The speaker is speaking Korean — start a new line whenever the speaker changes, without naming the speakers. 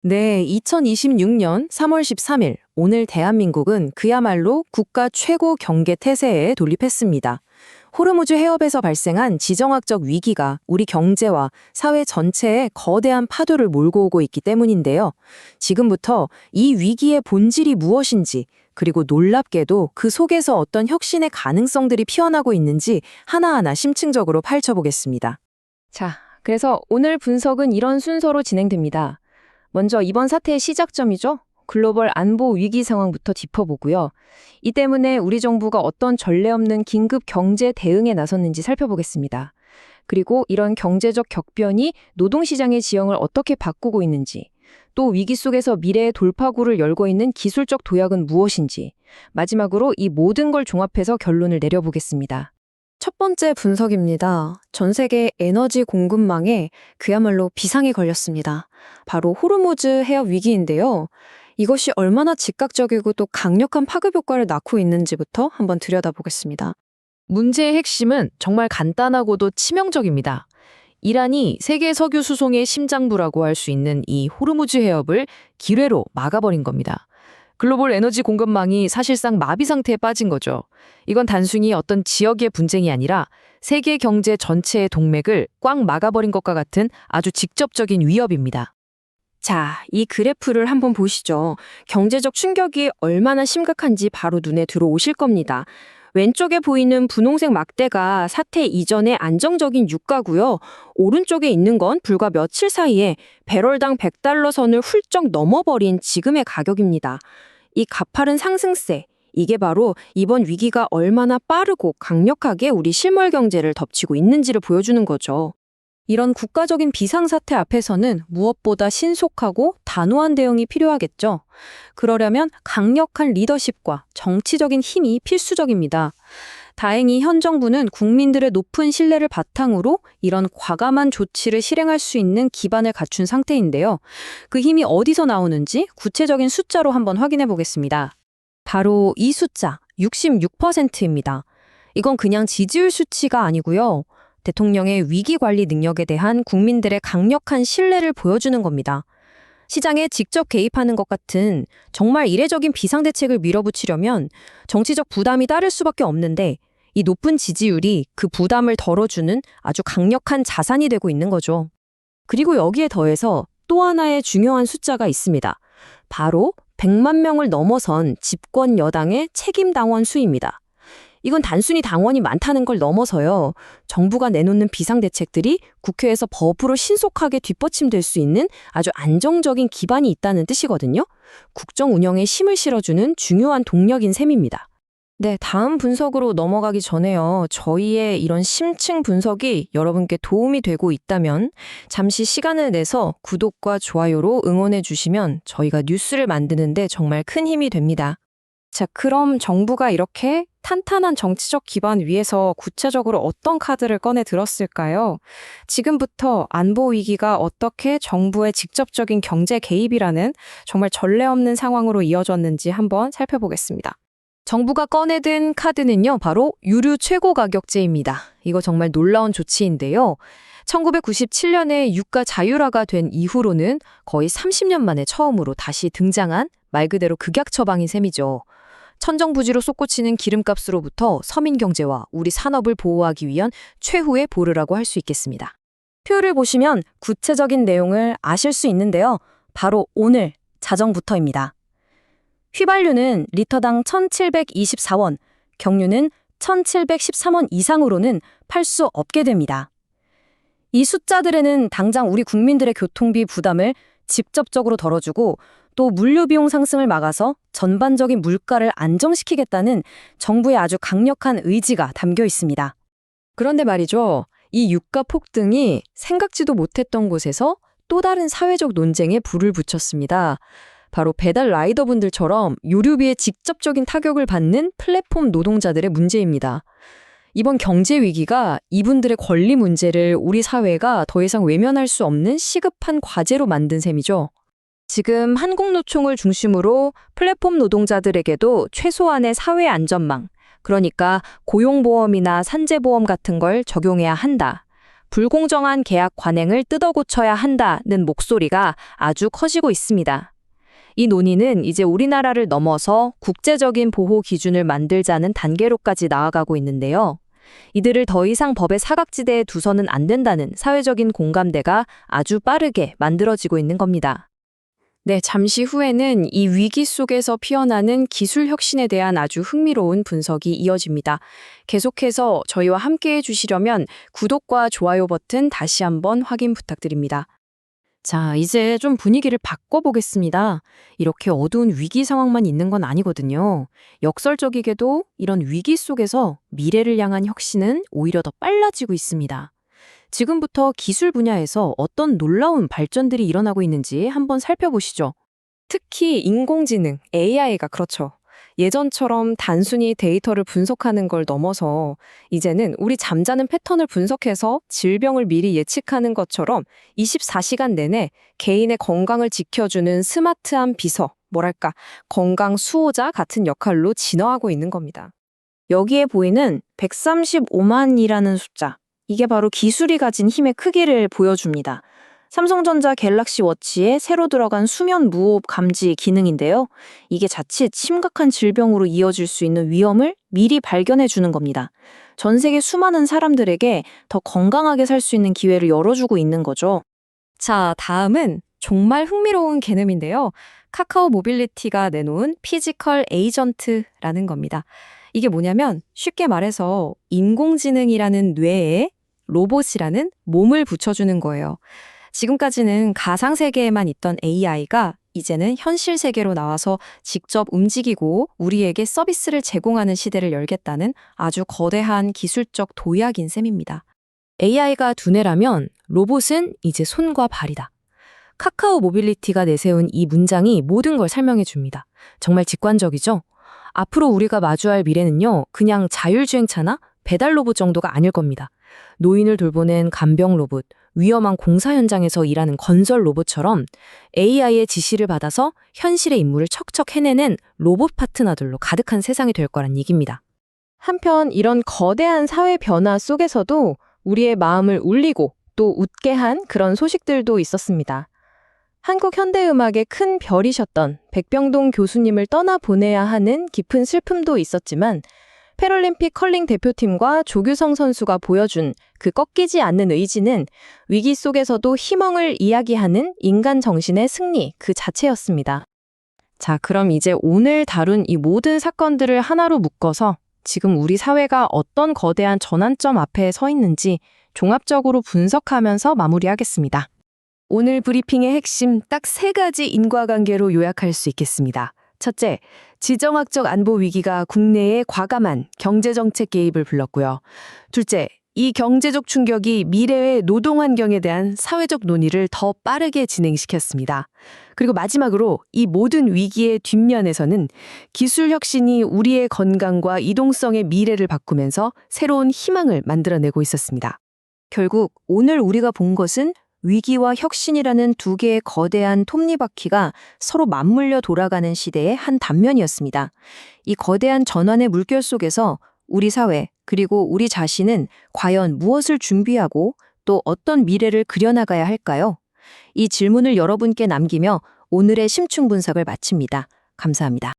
네, 2026년 3월 13일, 오늘 대한민국은 그야말로 국가 최고 경계 태세에 돌입했습니다. 호르무즈 해협에서 발생한 지정학적 위기가 우리 경제와 사회 전체에 거대한 파도를 몰고 오고 있기 때문인데요. 지금부터 이 위기의 본질이 무엇인지, 그리고 놀랍게도 그 속에서 어떤 혁신의 가능성들이 피어나고 있는지 하나하나 심층적으로 파헤쳐보겠습니다.
자, 그래서 오늘 분석은 이런 순서로 진행됩니다. 먼저 이번 사태의 시작점이죠. 글로벌 안보 위기 상황부터 짚어보고요. 이 때문에 우리 정부가 어떤 전례 없는 긴급 경제 대응에 나섰는지 살펴보겠습니다. 그리고 이런 경제적 격변이 노동시장의 지형을 어떻게 바꾸고 있는지, 또 위기 속에서 미래의 돌파구를 열고 있는 기술적 도약은 무엇인지, 마지막으로 이 모든 걸 종합해서 결론을 내려보겠습니다.
첫 번째 분석입니다. 전 세계 에너지 공급망에 그야말로 비상이 걸렸습니다. 바로 호르무즈 해협 위기인데요. 이것이 얼마나 즉각적이고 또 강력한 파급 효과를 낳고 있는지부터 한번 들여다보겠습니다.
문제의 핵심은 정말 간단하고도 치명적입니다. 이란이 세계 석유 수송의 심장부라고 할 수 있는 이 호르무즈 해협을 기뢰로 막아버린 겁니다. 글로벌 에너지 공급망이 사실상 마비 상태에 빠진 거죠. 이건 단순히 어떤 지역의 분쟁이 아니라 세계 경제 전체의 동맥을 꽉 막아버린 것과 같은 아주 직접적인 위협입니다.
자, 이 그래프를 한번 보시죠. 경제적 충격이 얼마나 심각한지 바로 눈에 들어오실 겁니다. 왼쪽에 보이는 분홍색 막대가 사태 이전의 안정적인 유가고요. 오른쪽에 있는 건 불과 며칠 사이에 배럴당 100달러 선을 훌쩍 넘어버린 지금의 가격입니다. 이 가파른 상승세, 이게 바로 이번 위기가 얼마나 빠르고 강력하게 우리 실물 경제를 덮치고 있는지를 보여주는 거죠. 이런 국가적인 비상사태 앞에서는 무엇보다 신속하고 단호한 대응이 필요하겠죠. 그러려면 강력한 리더십과 정치적인 힘이 필수적입니다. 다행히 현 정부는 국민들의 높은 신뢰를 바탕으로 이런 과감한 조치를 실행할 수 있는 기반을 갖춘 상태인데요. 그 힘이 어디서 나오는지 구체적인 숫자로 한번 확인해 보겠습니다. 바로 이 숫자, 66%입니다. 이건 그냥 지지율 수치가 아니고요. 대통령의 위기관리 능력에 대한 국민들의 강력한 신뢰를 보여주는 겁니다. 시장에 직접 개입하는 것 같은 정말 이례적인 비상대책을 밀어붙이려면 정치적 부담이 따를 수밖에 없는데 이 높은 지지율이 그 부담을 덜어주는 아주 강력한 자산이 되고 있는 거죠. 그리고 여기에 더해서 또 하나의 중요한 숫자가 있습니다. 바로 100만 명을 넘어선 집권 여당의 책임 당원 수입니다. 이건 단순히 당원이 많다는 걸 넘어서요. 정부가 내놓는 비상대책들이 국회에서 법으로 신속하게 뒷받침될 수 있는 아주 안정적인 기반이 있다는 뜻이거든요. 국정 운영에 힘을 실어주는 중요한 동력인 셈입니다. 네, 다음 분석으로 넘어가기 전에요. 저희의 이런 심층 분석이 여러분께 도움이 되고 있다면 잠시 시간을 내서 구독과 좋아요로 응원해 주시면 저희가 뉴스를 만드는데 정말 큰 힘이 됩니다. 자, 그럼 정부가 이렇게 탄탄한 정치적 기반 위에서 구체적으로 어떤 카드를 꺼내 들었을까요? 지금부터 안보 위기가 어떻게 정부의 직접적인 경제 개입이라는 정말 전례 없는 상황으로 이어졌는지 한번 살펴보겠습니다. 정부가 꺼내든 카드는요, 바로 유류 최고 가격제입니다. 이거 정말 놀라운 조치인데요. 1997년에 유가 자율화가 된 이후로는 거의 30년 만에 처음으로 다시 등장한 말 그대로 극약 처방인 셈이죠. 천정부지로 솟구치는 기름값으로부터 서민 경제와 우리 산업을 보호하기 위한 최후의 보루라고 할 수 있겠습니다. 표를 보시면 구체적인 내용을 아실 수 있는데요. 바로 오늘 자정부터입니다. 휘발유는 리터당 1,724원, 경유는 1,713원 이상으로는 팔 수 없게 됩니다. 이 숫자들에는 당장 우리 국민들의 교통비 부담을 직접적으로 덜어주고 또 물류비용 상승을 막아서 전반적인 물가를 안정시키겠다는 정부의 아주 강력한 의지가 담겨 있습니다. 그런데 말이죠. 이 유가 폭등이 생각지도 못했던 곳에서 또 다른 사회적 논쟁에 불을 붙였습니다. 바로 배달 라이더분들처럼 요류비에 직접적인 타격을 받는 플랫폼 노동자들의 문제입니다. 이번 경제 위기가 이분들의 권리 문제를 우리 사회가 더 이상 외면할 수 없는 시급한 과제로 만든 셈이죠. 지금 한국노총을 중심으로 플랫폼 노동자들에게도 최소한의 사회 안전망, 그러니까 고용보험이나 산재보험 같은 걸 적용해야 한다.
불공정한 계약 관행을 뜯어고쳐야 한다는 목소리가 아주 커지고 있습니다. 이 논의는 이제 우리나라를 넘어서 국제적인 보호 기준을 만들자는 단계로까지 나아가고 있는데요. 이들을 더 이상 법의 사각지대에 두서는 안 된다는 사회적인 공감대가 아주 빠르게 만들어지고 있는 겁니다.
네, 잠시 후에는 이 위기 속에서 피어나는 기술 혁신에 대한 아주 흥미로운 분석이 이어집니다. 계속해서 저희와 함께 해주시려면 구독과 좋아요 버튼 다시 한번 확인 부탁드립니다. 자, 이제 좀 분위기를 바꿔보겠습니다. 이렇게 어두운 위기 상황만 있는 건 아니거든요. 역설적이게도 이런 위기 속에서 미래를 향한 혁신은 오히려 더 빨라지고 있습니다. 지금부터 기술 분야에서 어떤 놀라운 발전들이 일어나고 있는지 한번 살펴보시죠. 특히 인공지능, AI가 그렇죠. 예전처럼 단순히 데이터를 분석하는 걸 넘어서 이제는 우리 잠자는 패턴을 분석해서 질병을 미리 예측하는 것처럼 24시간 내내 개인의 건강을 지켜주는 스마트한 비서, 뭐랄까, 건강 수호자 같은 역할로 진화하고 있는 겁니다. 여기에 보이는 135만이라는 숫자. 이게 바로 기술이 가진 힘의 크기를 보여줍니다. 삼성전자 갤럭시 워치에 새로 들어간 수면 무호흡 감지 기능인데요. 이게 자칫 심각한 질병으로 이어질 수 있는 위험을 미리 발견해 주는 겁니다. 전 세계 수많은 사람들에게 더 건강하게 살 수 있는 기회를 열어주고 있는 거죠. 자, 다음은 정말 흥미로운 개념인데요. 카카오 모빌리티가 내놓은 피지컬 에이전트라는 겁니다. 이게 뭐냐면 쉽게 말해서 인공지능이라는 뇌에 로봇이라는 몸을 붙여주는 거예요. 지금까지는 가상세계에만 있던 AI가 이제는 현실 세계로 나와서 직접 움직이고 우리에게 서비스를 제공하는 시대를 열겠다는 아주 거대한 기술적 도약인 셈입니다. AI가 두뇌라면 로봇은 이제 손과 발이다. 카카오 모빌리티가 내세운 이 문장이 모든 걸 설명해 줍니다. 정말 직관적이죠? 앞으로 우리가 마주할 미래는요, 그냥 자율주행차나 배달 로봇 정도가 아닐 겁니다. 노인을 돌보는 간병 로봇, 위험한 공사 현장에서 일하는 건설 로봇처럼 AI의 지시를 받아서 현실의 임무를 척척 해내는 로봇 파트너들로 가득한 세상이 될 거란 얘기입니다.
한편 이런 거대한 사회 변화 속에서도 우리의 마음을 울리고 또 웃게 한 그런 소식들도 있었습니다. 한국 현대음악의 큰 별이셨던 백병동 교수님을 떠나보내야 하는 깊은 슬픔도 있었지만 패럴림픽 컬링 대표팀과 조규성 선수가 보여준 그 꺾이지 않는 의지는 위기 속에서도 희망을 이야기하는 인간 정신의 승리 그 자체였습니다. 자, 그럼 이제 오늘 다룬 이 모든 사건들을 하나로 묶어서 지금 우리 사회가 어떤 거대한 전환점 앞에 서 있는지 종합적으로 분석하면서 마무리하겠습니다. 오늘 브리핑의 핵심 딱 3가지 인과관계로 요약할 수 있겠습니다. 첫째, 지정학적 안보 위기가 국내의 과감한 경제정책 개입을 불렀고요. 둘째, 이 경제적 충격이 미래의 노동 환경에 대한 사회적 논의를 더 빠르게 진행시켰습니다. 그리고 마지막으로 이 모든 위기의 뒷면에서는 기술 혁신이 우리의 건강과 이동성의 미래를 바꾸면서 새로운 희망을 만들어내고 있었습니다. 결국 오늘 우리가 본 것은 위기와 혁신이라는 2개의 거대한 톱니바퀴가 서로 맞물려 돌아가는 시대의 한 단면이었습니다. 이 거대한 전환의 물결 속에서 우리 사회 그리고 우리 자신은 과연 무엇을 준비하고 또 어떤 미래를 그려나가야 할까요? 이 질문을 여러분께 남기며 오늘의 심층 분석을 마칩니다. 감사합니다.